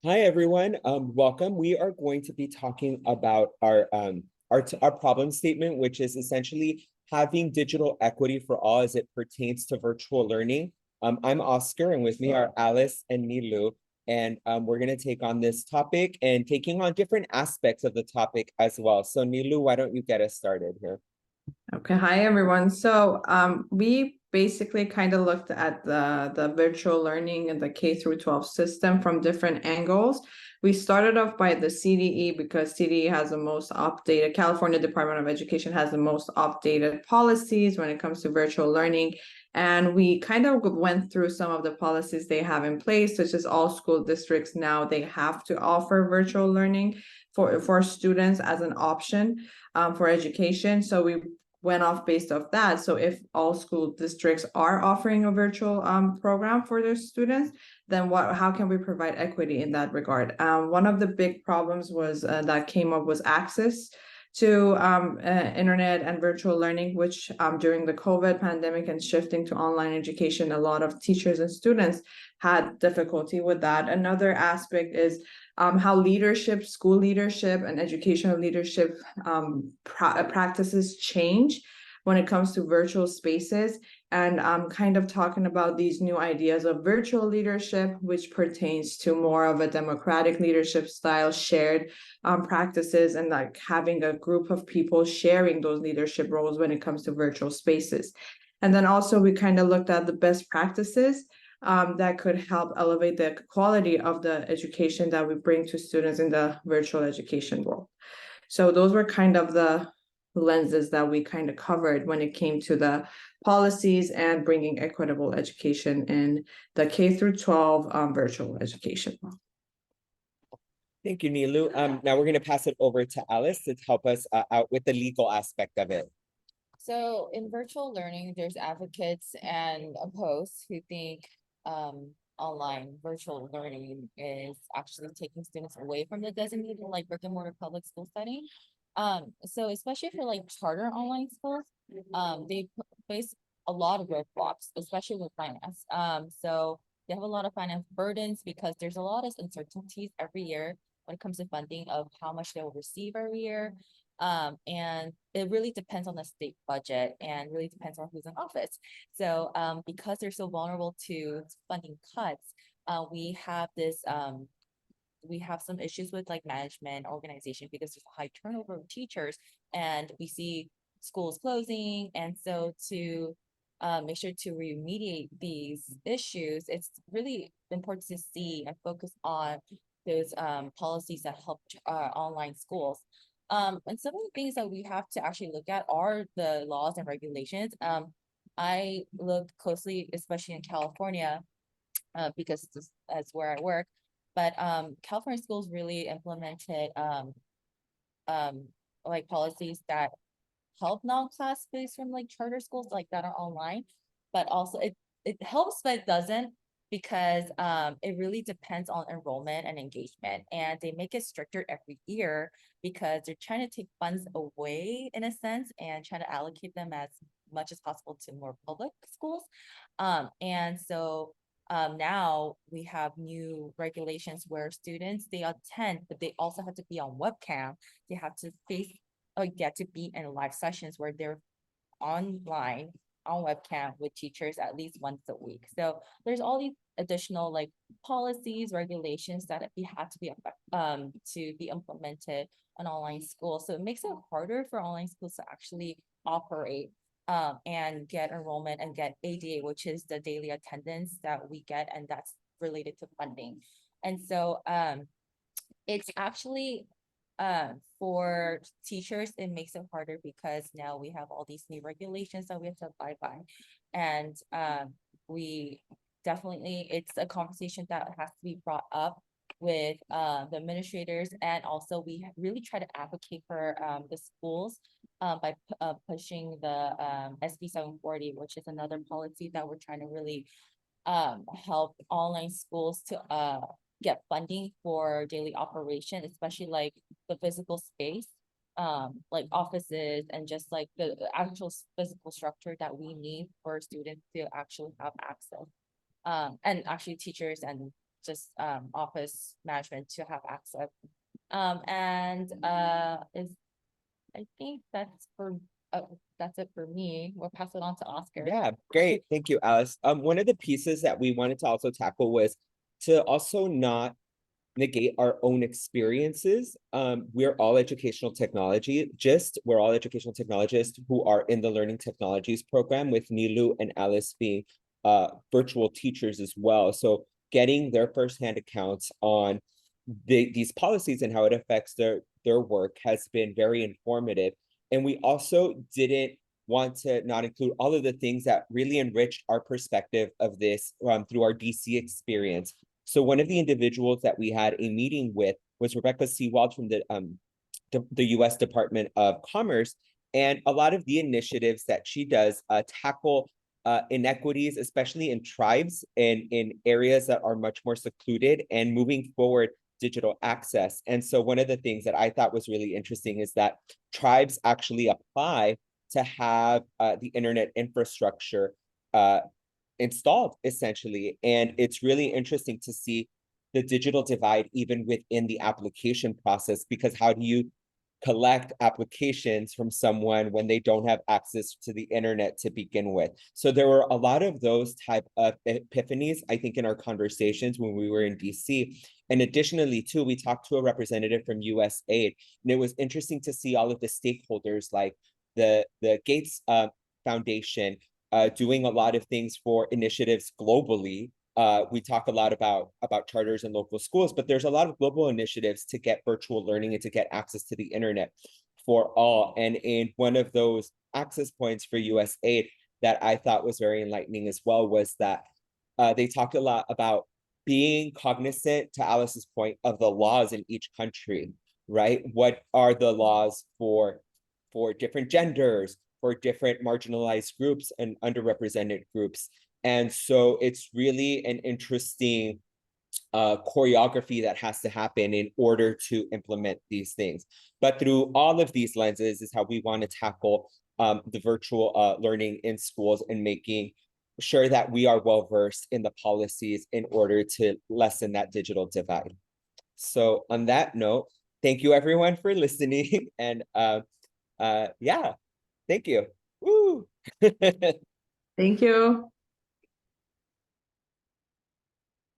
Hi everyone, welcome. We are going to be talking about our problem statement, which is essentially having digital equity for all as it pertains to virtual learning. I'm Oscar, and with me are Alice and Nilou, and we're going to take on this topic and taking on different aspects of the topic as well. So Nilou, why don't you get us started here? Okay, hi everyone. We basically kind of looked at the virtual learning and the K through 12 system from different angles. We started off by the CDE because CDE has the most updated, California Department of Education has the most updated policies when it comes to virtual learning. And we kind of went through some of the policies they have in place, such as all school districts now they have to offer virtual learning for students as an option for education. So we went off based off that. So if all school districts are offering a virtual program for their students, then how can we provide equity in that regard? One of the big problems was that came up was access to internet and virtual learning, which during the COVID pandemic and shifting to online education, a lot of teachers and students had difficulty with that. Another aspect is how leadership, school leadership, and educational leadership practices change when it comes to virtual spaces. And I'm kind of talking about these new ideas of virtual leadership, which pertains to more of a democratic leadership style, shared practices, and like having a group of people sharing those leadership roles when it comes to virtual spaces. And then also, we kind of looked at the best practices that could help elevate the quality of the education that we bring to students in the virtual education world. So those were kind of the lenses that we kind of covered when it came to the policies and bringing equitable education in the K through 12 virtual education. Thank you, Nilou. Now we're going to pass it over to Alice to help us out with the legal aspect of it. So in virtual learning, there's advocates and opposed who think online virtual learning is actually taking students away from the designated like brick and mortar public school setting. So especially for like charter online schools, they face a lot of roadblocks, especially with finance. So they have a lot of finance burdens because there's a lot of uncertainties every year when it comes to funding of how much they will receive every year. And it really depends on the state budget and really depends on who's in office. So because they're so vulnerable to funding cuts, we have some issues with like management organization because there's a high turnover of teachers and we see schools closing. And so to make sure to remediate these issues, it's really important to see and focus on those policies that help online schools. And some of the things that we have to actually look at are the laws and regulations. I look closely, especially in California, because that's where I work. But California schools really implemented um, like policies that help non-class based from like charter schools like that are online, but also it helps, but it doesn't because it really depends on enrollment and engagement, and they make it stricter every year because they're trying to take funds away in a sense and trying to allocate them as much as possible to more public schools. And so now we have new regulations where students they attend, but they also have to be on webcam. They have to face or get to be in live sessions where they're online on webcam with teachers at least once a week. So there's all these additional like policies, regulations that we have to be implemented on online schools. So it makes it harder for online schools to actually operate and get enrollment and get ADA, which is the daily attendance that we get, and that's related to funding. And so it's actually for teachers, it makes it harder because now we have all these new regulations that we have to abide by. And we definitely, it's a conversation that has to be brought up with the administrators. And also we really try to advocate for the schools by pushing the SB 740, which is another policy that we're trying to really help online schools to get funding for daily operation, especially like the physical space, like offices and just like the actual physical structure that we need for students to actually have access. And actually teachers and just office management to have access. I think that's it for me. We'll pass it on to Oscar. Yeah, great. Thank you, Alice. One of the pieces that we wanted to also tackle was to also not negate our own experiences. We're all educational technologists who are in the learning technologies program, with Nilou and Alice being virtual teachers as well. So getting their firsthand accounts on these policies and how it affects their work has been very informative. And we also didn't want to not include all of the things that really enriched our perspective of this through our DC experience. So one of the individuals that we had a meeting with was Rebecca Seawald from the US Department of Commerce. And a lot of the initiatives that she does tackle inequities, especially in tribes and in areas that are much more secluded, and moving forward digital access. And so one of the things that I thought was really interesting is that tribes actually apply to have the internet infrastructure installed, essentially. And it's really interesting to see the digital divide even within the application process, because how do you collect applications from someone when they don't have access to the internet to begin with? So there were a lot of those type of epiphanies, I think, in our conversations when we were in DC. And additionally, too, we talked to a representative from USAID, and it was interesting to see all of the stakeholders, like the Gates Foundation, doing a lot of things for initiatives globally. We talk a lot about charters and local schools, but there's a lot of global initiatives to get virtual learning and to get access to the internet for all. And in one of those access points for USAID that I thought was very enlightening as well was that they talked a lot about being cognizant, to Alice's point, of the laws in each country, right? What are the laws for different genders, for different marginalized groups and underrepresented groups? And so it's really an interesting choreography that has to happen in order to implement these things. But through all of these lenses is how we want to tackle the virtual learning in schools, and making sure that we are well versed in the policies in order to lessen that digital divide. So on that note, thank you everyone for listening. And yeah, thank you. Woo! Thank you.